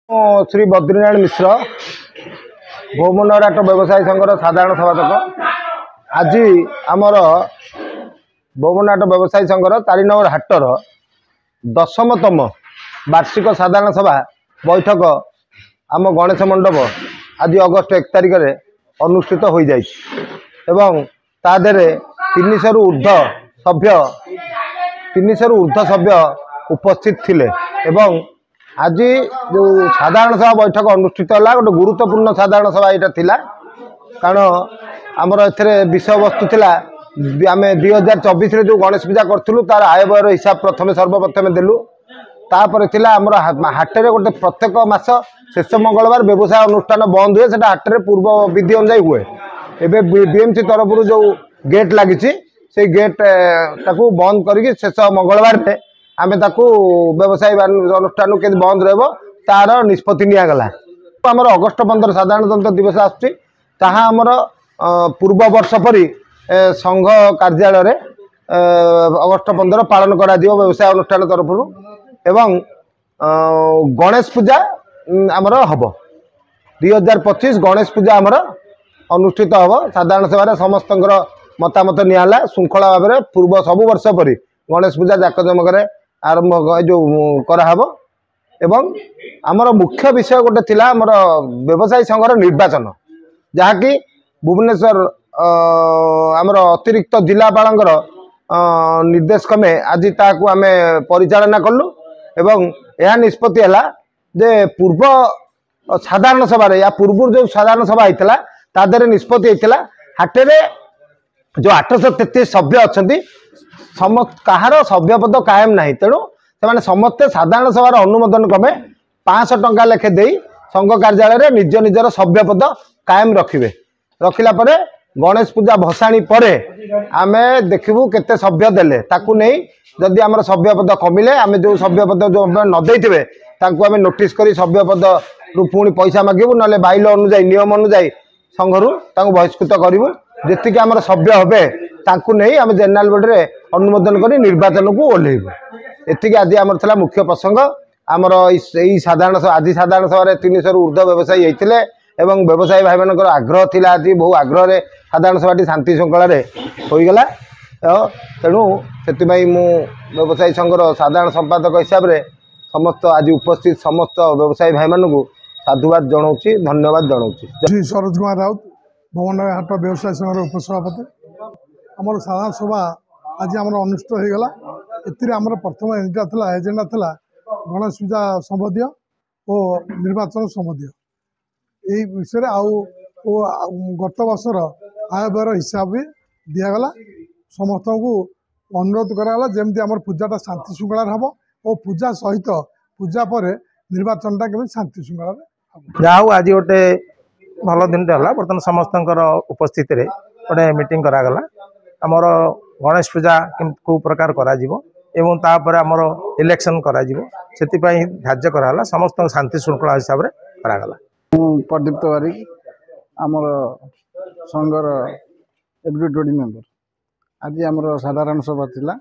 श्री बद्रीनारायण मिश्र भौमनगरहाट व्यवसायी संघर साधारण सम्पादक। आज आमर भौमनगरहाट व्यवसायी संघर 4 नंबर हाटर 10तम वार्षिक साधारण सभा बैठक आम गणेश मंडप आज अगस्ट 1 तारिख में अनुष्ठित हो जाए। तादे 300 रु ऊर्ध्व सभ्य उपस्थित थिले। आज जो साधारण सभा बैठक अनुष्ठित है गोटे गुरुत्वपूर्ण साधारण सभा यहाँ थिला, कारण आमर ए विषय वस्तु थिला आम 2024 जो गणेश पूजा करूँ तार आय व्ययर हिसाब प्रथम सर्वप्रथम देलु। तापर थिला आमर हाटरे गोटे प्रत्येक मास शेष मंगलवार व्यवसाय अनुष्ठान बंद हुए, से हाटरे पूर्व विधि अनुजाई हुए। एवं बीएमसी तरफ जो गेट लगी से गेट ताकू बंद करके शेष मंगलवार में आम व्यवसाय अनुष्ठान के बंद रहा तार निष्पत्ति निगला। आमर अगस्ट 15 साधारणतंत्र दिवस आमर पूर्व वर्ष परी संघ कार्यालय अगस्ट 15 पालन करा व्यवसाय अनुष्ठान तरफ। एवं गणेश पूजा आमर हम 2025 गणेश पूजा आमर अनुष्ठित हम। साधारण सभा समस्त मतामत निला श्रृंखला भाव में पूर्व सबु वर्ष परी गणेश पूजा जाकजमक आरंभ जो कराहब। एवं आमर मुख्य विषय गोटे थिला आमर व्यवसायी संघर निर्वाचन, जहाँकि भुवनेश्वर आमर अतिरिक्त जिलापाल निर्देश क्रमे आज ताकू आम परिचालना कलु। एवं यह निष्पत्ति है जे पूर्व साधारण सभा या पूर्व जो साधारण सभा होता तादे निष्पत्ति होता हाटरे जो 833 सभ्य अच्छा कहार सभ्य पद कायम ना, तेणु से समस्ते साधारण सभार अनुमोदन क्रमे 500 टंका लेखे दे संघ कार्यालय निज निजर सभ्य पद कायम रखिए। रखिला परे गणेश पूजा भसाणी परे आमे देखिबू केते सभ्य देले, ताकू नहीं जदि आमर सभ्य पद कमिले आमे जो सभ्य पद जो न देइथिबे ताकू आमे नोटिस करी सभ्य पद रु पुणी पैसा मागिबू, नले बाइल अनुजाई नियम अनुजाई संघरु ताकू बहिष्कृत करिवू। जेतिके आमर सभ्य होबे ताकू नहीं आमे जनरल बॉडी रे अनुमोदन करी निर्वाचन को ओल्हेबू। एतिके आज आमर थला मुख्य प्रसंग। आमर ई साधारण सभा आज साधारण सभा 300 रु ऊर्ध्व व्यवसायी होइतिले एवं व्यवसायी भाई मानकर आग्रह थिला आज बहु आग्रह रे साधारण सभाटी शांति श्रृंखला रे होइगला। तेणु से मु व्यवसायी संघर साधारण संपादक हिसाब से समस्त आज उपस्थित समस्त व्यवसायी भाई मान को साधुवाद जनाऊँगी, धन्यवाद जनाऊँगी। श्री सरोज कुमार राउत भुवनगरहाट व्यवसायी संघर उपसभापति। आमर साधारण सभा आज आम अनुष्ठित हो गला। एमर प्रथम एजेंडा था गणेश पूजा संबंधी और निर्वाचन संबंधी यही विषय गत वर्षर आय व्ययर हिसाब भी दिगला। समस्त को अनुरोध कराला जमती आम पूजाटा शांति श्रृंखला हम और पूजा सहित पूजा पर निर्वाचनटा केवल शांति श्रृंखला। जाऊ आज गोटे भल दिन है बर्तमान समस्त उपस्थित गोटे मीटिंग करागला। आमर गणेश पूजा को प्रकार करा एवं तापर आमर इलेक्शन करा से धार्य कराला। समस्त शांति श्रृंखला हिसाब से करागला। प्रदीप्त बारिक आमर संघर एग्जीक्यूटिव मेंबर। आज आमर साधारण सभा थिला।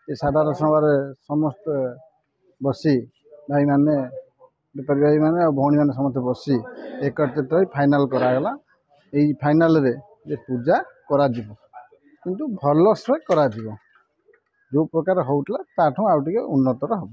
ये साधारण सभा समस्त बसी भाई माने बेपारी भाई माने और भौणी माने समस्त बसी एकत्रित फाइनाल करागला। यही फाइनाल रे जे पूजा करा किंतु भल से करा जो प्रकार होउतला ताठू आउ टिके उन्नतर हम।